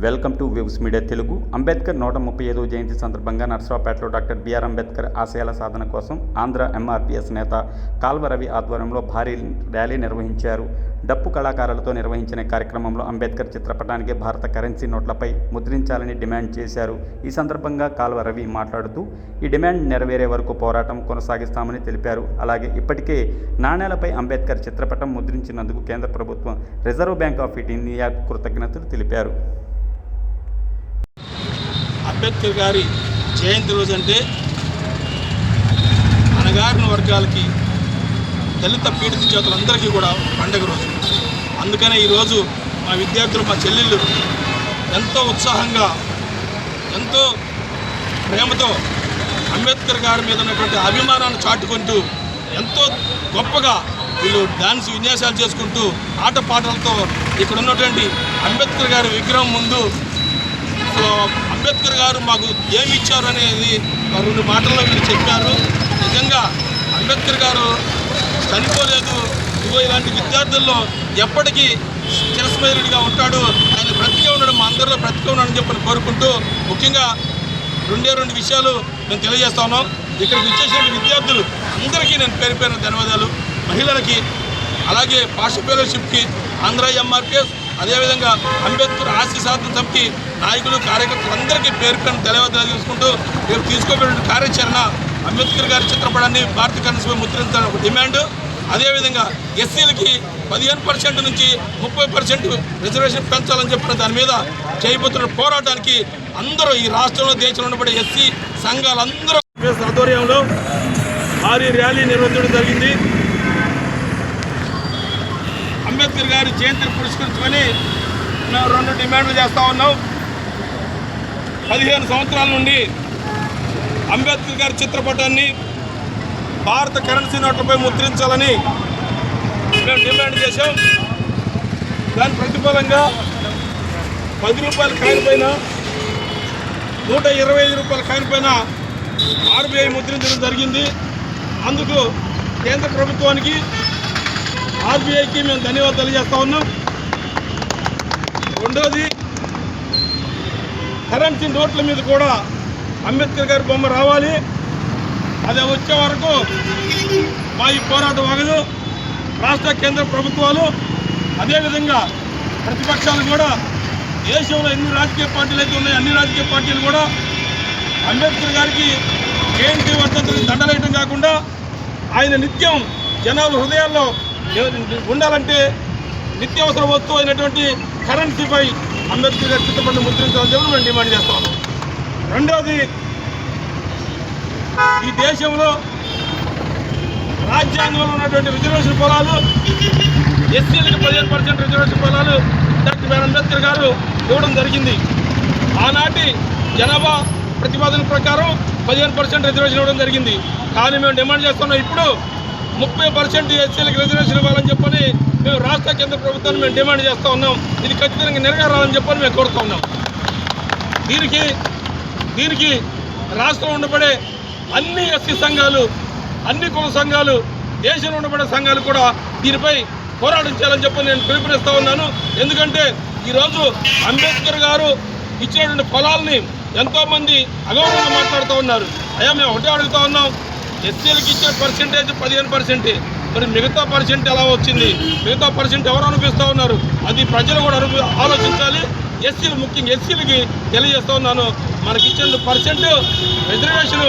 Welcome to waves media Telugu. Ambedkar 135వ జయంతి సందర్భంగా నర్సరావుపేటలో డాక్టర్ బిఆర్ అంబేద్కర్ ఆశయాల సాధన కోసం ఆంధ్ర ఎంఆర్పిఎస్ నేత కాల్వ రవి ఆధ్వర్యంలో భారీ ర్యాలీ నిర్వహించారు. డప్పు కళాకారులతో నిర్వహించిన కార్యక్రమంలో అంబేద్కర్ చిత్రపటానికి భారత కరెన్సీ నోట్లపై ముద్రించాలని డిమాండ్ చేశారు. ఈ సందర్భంగా కాల్వ రవి మాట్లాడుతూ ఈ డిమాండ్ నెరవేరే వరకు పోరాటం కొనసాగిస్తామని తెలిపారు. అలాగే ఇప్పటికే నాణేలపై అంబేద్కర్ చిత్రపటం ముద్రించినందుకు కేంద్ర ప్రభుత్వం రిజర్వ్ బ్యాంక్ ఆఫ్ ఇండియా కృతజ్ఞతలు తెలిపారు. అంబేద్కర్ గారి జయంతి రోజు అంటే అణగారిన వర్గాలకి, దళిత పీడిత చేతులందరికీ కూడా పండగ రోజు. అందుకనే ఈరోజు మా విద్యార్థులు, మా చెల్లెళ్ళు ఎంతో ఉత్సాహంగా, ఎంతో ప్రేమతో అంబేద్కర్ గారి మీద ఉన్నటువంటి అభిమానాన్ని చాటుకుంటూ ఎంతో గొప్పగా వీళ్ళు డాన్స్ విన్యాసాలు చేసుకుంటూ ఆటపాటలతో ఇక్కడ ఉన్నటువంటి అంబేద్కర్ గారి విగ్రహం ముందు అంబేద్కర్ గారు మాకు ఏమి ఇచ్చారు అనేది 2 మాటల్లో వీళ్ళు చెప్పారు. నిజంగా అంబేద్కర్ గారు చనిపోలేదు. ఇలాంటి విద్యార్థుల్లో ఎప్పటికీ చిరస్మరణీయుడిగా ఉంటాడు. ఆయన బ్రతికే ఉండడం, మా అందరిలో బ్రతికే ఉన్నాడని చెప్పని కోరుకుంటూ, ముఖ్యంగా 2 విషయాలు మేము తెలియజేస్తా ఉన్నాం. ఇక్కడికి వచ్చేసిన విద్యార్థులు అందరికీ నేను పేరు పేరున ధన్యవాదాలు. మహిళలకి, అలాగే పాష ఫెలోషిప్కి, ఆంధ్ర ఎంఆర్పిఎస్, అదేవిధంగా అంబేద్కర్ ఆశయ సాధన సమితి నాయకులు, కార్యకర్తలందరికీ పేరు పేరున ధన్యవాదాలు చేసుకుంటూ, రేపు తీసుకోబడిన కార్యాచరణ అంబేద్కర్ గారి చిత్రపటాన్ని భారత కరెన్సీపై ముద్రించాలని ఒక డిమాండ్. అదేవిధంగా ఎస్సీలకి 15% నుంచి 30% రిజర్వేషన్ పెంచాలని చెప్పిన దాని మీద చేయబోతున్న పోరాటానికి అందరూ, ఈ రాష్ట్రంలో, దేశంలో ఉండబడే ఎస్సీ సంఘాలందరూ ఆధ్వర్యంలో భారీ ర్యాలీ నిర్వహించడం జరిగింది. అంబేద్కర్ గారి జయంతిని పురస్కరించుకొని మేము 2 డిమాండ్లు చేస్తూ ఉన్నాం. 15 సంవత్సరాల నుండి అంబేద్కర్ గారి చిత్రపటాన్ని భారత కరెన్సీ నోట్లపై ముద్రించాలని మేము డిమాండ్ చేశాం. దాని ప్రతిఫలంగా 10 రూపాయల కాయిన్ పైన, 125 రూపాయల కాయిన్ పైన ఆర్బీఐ ముద్రించడం జరిగింది. అందుకు కేంద్ర ప్రభుత్వానికి, ఆర్బీఐకి మేము ధన్యవాదాలు తెలియజేస్తా ఉన్నాం. రెండోది, కరెన్సీ నోట్ల మీద కూడా అంబేద్కర్ గారి బొమ్మ రావాలి. అది వచ్చే వరకు మా ఈ పోరాటం ఆగదు. రాష్ట్ర కేంద్ర ప్రభుత్వాలు, అదేవిధంగా ప్రతిపక్షాలు కూడా, దేశంలో ఎన్ని రాజకీయ పార్టీలు అయితే ఉన్నాయో అన్ని రాజకీయ పార్టీలు కూడా అంబేద్కర్ గారికి జయంతి వర్ధంతికి దండలేయడం కాకుండా, ఆయన నిత్యం జనాల హృదయాల్లో ఉండాలంటే నిత్యావసర వస్తువు అయినటువంటి కరెన్సీపై అంబేద్కర్ గారి చిత్రపటం ముద్రించాలని చెప్పి మేము డిమాండ్ చేస్తా ఉన్నాం. రెండవది, ఈ దేశంలో రాజ్యాంగంలో ఉన్నటువంటి రిజర్వేషన్ పొలాలు, ఎస్సీలకు 15% రిజర్వేషన్ పొలాలు డాక్టర్ బిఆర్ అంబేద్కర్ గారు ఇవ్వడం జరిగింది. ఆనాటి జనాభా ప్రతిపాదన ప్రకారం 15% రిజర్వేషన్ ఇవ్వడం జరిగింది. కానీ మేము డిమాండ్ చేస్తున్నాం, ఇప్పుడు 30% ఎస్సీలకు రిజర్వేషన్ ఇవ్వాలని చెప్పని మేము రాష్ట్ర కేంద్ర ప్రభుత్వాన్ని మేము డిమాండ్ చేస్తూ ఉన్నాం. ఇది ఖచ్చితంగా నెరవేరాలని చెప్పని మేము కోరుతూ ఉన్నాం. దీనికి రాష్ట్రంలో ఉండబడే అన్ని ఎస్సీ సంఘాలు, అన్ని కుల సంఘాలు, దేశంలో ఉండబడే సంఘాలు కూడా దీనిపై పోరాటం చేయాలని చెప్పని నేను పిలుపునిస్తూ ఉన్నాను. ఎందుకంటే ఈరోజు అంబేద్కర్ గారు ఇచ్చినటువంటి ఫలాల్ని ఎంతోమంది అగౌరవంగా మాట్లాడుతూ ఉన్నారు. అయ్యా, మేము ఒకటే అడుగుతూ ఉన్నాం, ఎస్సీలకు ఇచ్చిన పర్సెంటేజ్ 15%, మరి మిగతా పర్సెంట్ ఎలా వచ్చింది? మిగతా పర్సెంట్ ఎవరు అనిపిస్తూ ఉన్నారు? అది ప్రజలు కూడా ఆలోచించాలి. ఎస్సీలు, ముఖ్యంగా ఎస్సీలకి తెలియజేస్తూ ఉన్నాను, మనకి ఇచ్చిన పర్సెంట్ రిజర్వేషన్